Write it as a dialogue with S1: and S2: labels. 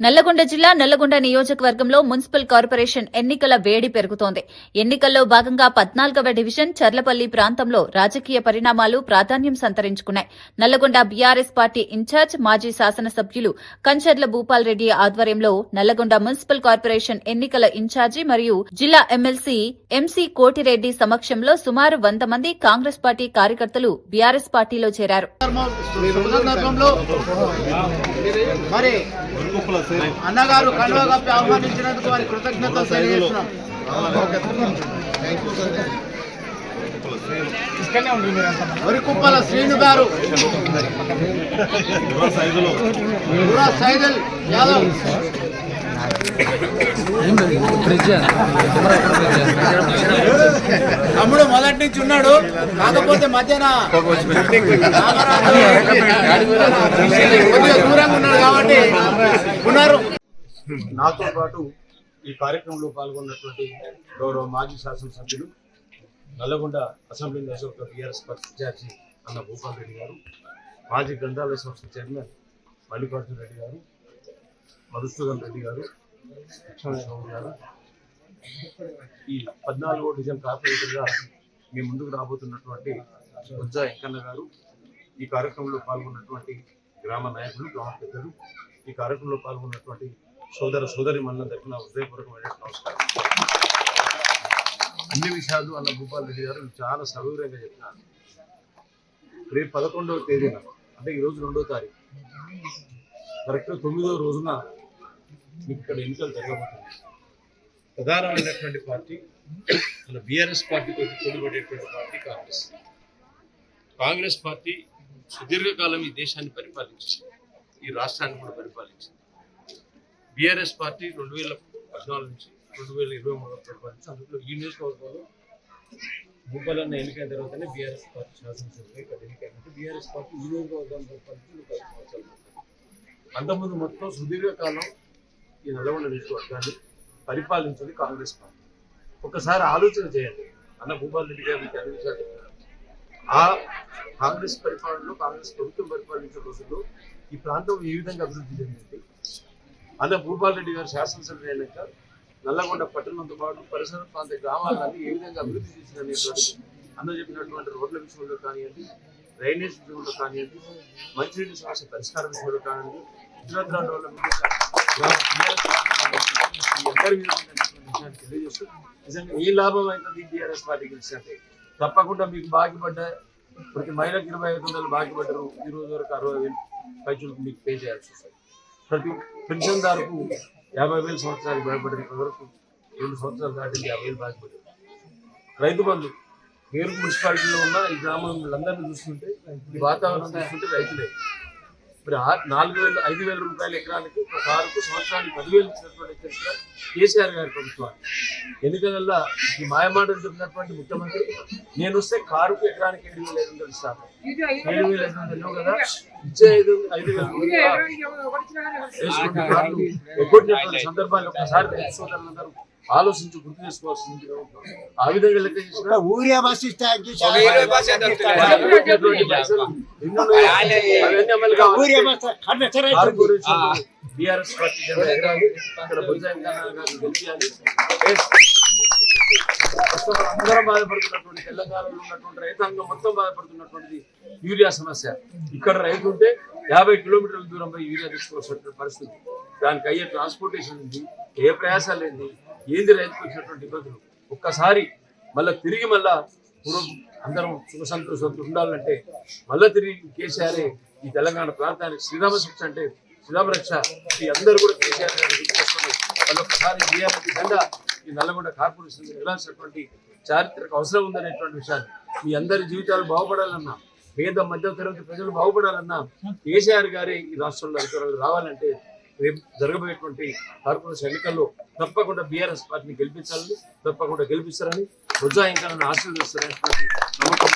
S1: నల్లగొండ జిల్లా నల్లగొండ నియోజకవర్గంలో municipal corporation ఎన్నికల వేడి పెరుగుతోంది. ఎన్నికల్లో భాగంగా 14వ డివిజన్ చర్లపల్లి ప్రాంతంలో రాజకీయ పరిణామాలు ప్రాధాన్యం సంతరించుకున్నాయి. నల్లగొండ బీఆర్ఎస్ పార్టీ ఇన్ఛార్జ్ మాజీ శాసనసభ్యులు కంచర్ల భూపాల్ రెడ్డి ఆధ్వర్యంలో నల్లగొండ మున్సిపల్ కార్పొరేషన్ ఎన్నికల ఇన్ఛార్జి మరియు జిల్లా ఎమ్మెల్సీ ఎంసీ కోటిరెడ్డి సమక్షంలో సుమారు 100 మంది కాంగ్రెస్ పార్టీ కార్యకర్తలు బీఆర్ఎస్ పార్టీలో చేరారు.
S2: అన్నగారు కండువా కప్పి ఆహ్వానించినందుకు వారి కృతజ్ఞతలు తెలియజేస్తున్నాం. వరికుప్పల శ్రీను గారు, సైదల్ యాదవ్, తమ్ముడు మొదటి నుంచి ఉన్నాడు, కాకపోతే మధ్యాహ్న దూరంగా ఉన్నాడు కాబట్టి ఉన్నారు. నాతో పాటు ఈ కార్యక్రమంలో పాల్గొన్నటువంటి గౌరవ మాజీ శాసనసభ్యులు నల్లగొండ అసెంబ్లీ నియోజకవర్గ బీఆర్ఎస్ పార్టీ ఇన్ఛార్జి అన్న భూపాల్ రెడ్డి గారు, మాజీ గ్రంథాలయ సంస్థ చైర్మన్ మల్లికార్జున రెడ్డి గారు, మధుసూదన్ రెడ్డి గారు, గారు, ఈ 14వ డివిజన్ కార్పొరేటర్గా మీ ముందుకు రాబోతున్నటువంటి బుజ్జా వెంకన్న గారు, ఈ కార్యక్రమంలో పాల్గొన్నటువంటి గ్రామ నాయకులు, గ్రామ పెద్దలు, ఈ కార్యక్రమంలో పాల్గొన్నటువంటి సోదరి మనందరికీ నా హృదయపూర్వకమైన నమస్కారం. అన్ని విషయాలు అన్న భూపాల్ రెడ్డి గారు చాలా సవివరంగా చెప్పినారు. రేపు 11వ తేదీన, అంటే ఈరోజు 2వ తారీఖు, కరెక్ట్గా 9వ రోజున మీకు ఇక్కడ ఎన్నికలు జరగబోతుంది. ప్రధానమైనటువంటి పార్టీ మన బీఆర్ఎస్ పార్టీతో పోటీపడేటువంటి పార్టీ కాంగ్రెస్ పార్టీ సుదీర్ఘకాలం ఈ దేశాన్ని పరిపాలించింది, ఈ రాష్ట్రాన్ని కూడా పరిపాలించింది. బీఆర్ఎస్ పార్టీ 2014 నుంచి 2023 పరిపాలించి, అందులో ఈ నియోజకవర్గంలో భూపాలన్న ఎన్నికైన తర్వాతనే బీఆర్ఎస్ పార్టీ శాసనసభ్యులు ఇక్కడ ఎన్నికైనట్టు బీఆర్ఎస్ పార్టీ ఈ నియోజకవర్గాన్ని పరిపాలించి 10 సంవత్సరాలు. అంతకుముందు మొత్తం సుదీర్ఘకాలం ఈ నల్లగొండ నియోజకవర్గాన్ని పరిపాలించింది కాంగ్రెస్ పార్టీ. ఒకసారి ఆలోచన చేయండి, అన్న భూపాల్ రెడ్డి గారు మీకు అన్ని విషయాలు చెప్పారు. ఆ కాంగ్రెస్ పరిపాలనలో, కాంగ్రెస్ ప్రభుత్వం పరిపాలించిన రోజుల్లో ఈ ప్రాంతం ఏ విధంగా అభివృద్ధి చెందింది, అన్న భూపాల్ రెడ్డి గారు శాసనసభ్యులు అయినాక నల్లగొండ పట్టణంతో పాటు పరిసర ప్రాంత గ్రామాలన్నీ ఏ విధంగా అభివృద్ధి చేసినటువంటి అన్న చెప్పినటువంటి రోడ్ల విషయంలో కానివ్వండి, డ్రైనేజ్ విషయంలో కానివ్వండి, మంచినీటి సమస్య పరిష్కార విషయంలో కానివ్వండి, ఇతరత్ర తెలియజేస్తూ నిజంగా ఏ లాభం అవుతుంది టీఆర్ఎస్ పార్టీ గెలిచినట్టే. తప్పకుండా మీకు బాకీపడ్డ ప్రతి మహిళకు 25,000 బాకీపడ్డారు. ఈ రోజు వరకు 60,000 పైచులకు మీకు పే చేయాల్సి వస్తుంది. ప్రతి పెన్షన్దారుకు 50,000 సంవత్సరాలు భయపడ్డారు. ఇప్పటి వరకు 2 సంవత్సరాలు దాటింది 50,000 బాకీపడ్డారు. రైతు బంధు పేరు మున్సిపాలిటీలో ఉన్న ఈ గ్రామంలందరినీ చూస్తుంటే, ఈ వాతావరణం చూస్తుంటే రైతులే. మరి 5,000 రూపాయల ఎకరానికి ఒక కారుకు సంవత్సరానికి 10,000 ఇచ్చినటువంటి చరిత్ర కేసీఆర్ గారి ప్రభుత్వాన్ని. ఎన్నికలలో ఈ మాయమాటలు చెప్పినటువంటి ముఖ్యమంత్రి, నేను వస్తే కారుకు ఎకరానికి 7,500 ఇస్తాను. 7,500 కదా, ఇచ్చే 5,000 కార్లు ఎగ్గొట్టినటువంటి సందర్భాన్ని ఒకసారి రైతు సోదరులందరూ ఆలోచించి గుర్తు చేసుకోవాల్సింది. ఆ విధంగా లెక్క చేసిన బీఆర్ఎస్ పార్టీ ఇక్కడ అందరం బాధపడుతున్నటువంటి, తెలంగాణలో ఉన్నటువంటి రైతాంగం మొత్తం బాధపడుతున్నటువంటిది యూరియా సమస్య. ఇక్కడ రైతు ఉంటే 50 కిలోమీటర్ల దూరం పోయి యూరియా తీసుకోవాల్సిన పరిస్థితి. దానికి అయ్యే ట్రాన్స్పోర్టేషన్ ఏంది, ఏ ప్రయాసాలు ఏంది, ఏంది రైతుకు వచ్చినటువంటి ఇబ్బందులు. ఒక్కసారి తిరిగి పూర్వం అందరం సుఖ సంతోషంతో ఉండాలంటే తిరిగి కేసీఆర్ ఈ తెలంగాణ ప్రాంతానికి శ్రీరామ శిక్ష అంటే శ్రీరామ రక్ష, ఈ అందరూ కూడా కేసీఆర్ గారిని గుర్తుకొస్తున్నారు. ఒక్కసారి బీఆర్ఎస్ జెండా ఈ నల్లగొండ కార్పొరేషన్ వెళ్ళాల్సినటువంటి చారిత్రక అవసరం ఉందనేటువంటి విషయాన్ని, మీ అందరి జీవితాలు బాగుపడాలన్నా, పేద మధ్య తరగతి ప్రజలు బాగుపడాలన్నా కేసీఆర్ గారే ఈ రాష్ట్రంలో అధికారులు రావాలంటే రేపు జరగబోయేటువంటి కార్పొరేషన్ ఎన్నికల్లో తప్పకుండా బీఆర్ఎస్ పార్టీని గెలిపించాలని, తప్పకుండా గెలిపిస్తారని, బుజ్జా ఇంకా ఆశీర్వదిస్తారని నమ్మకం.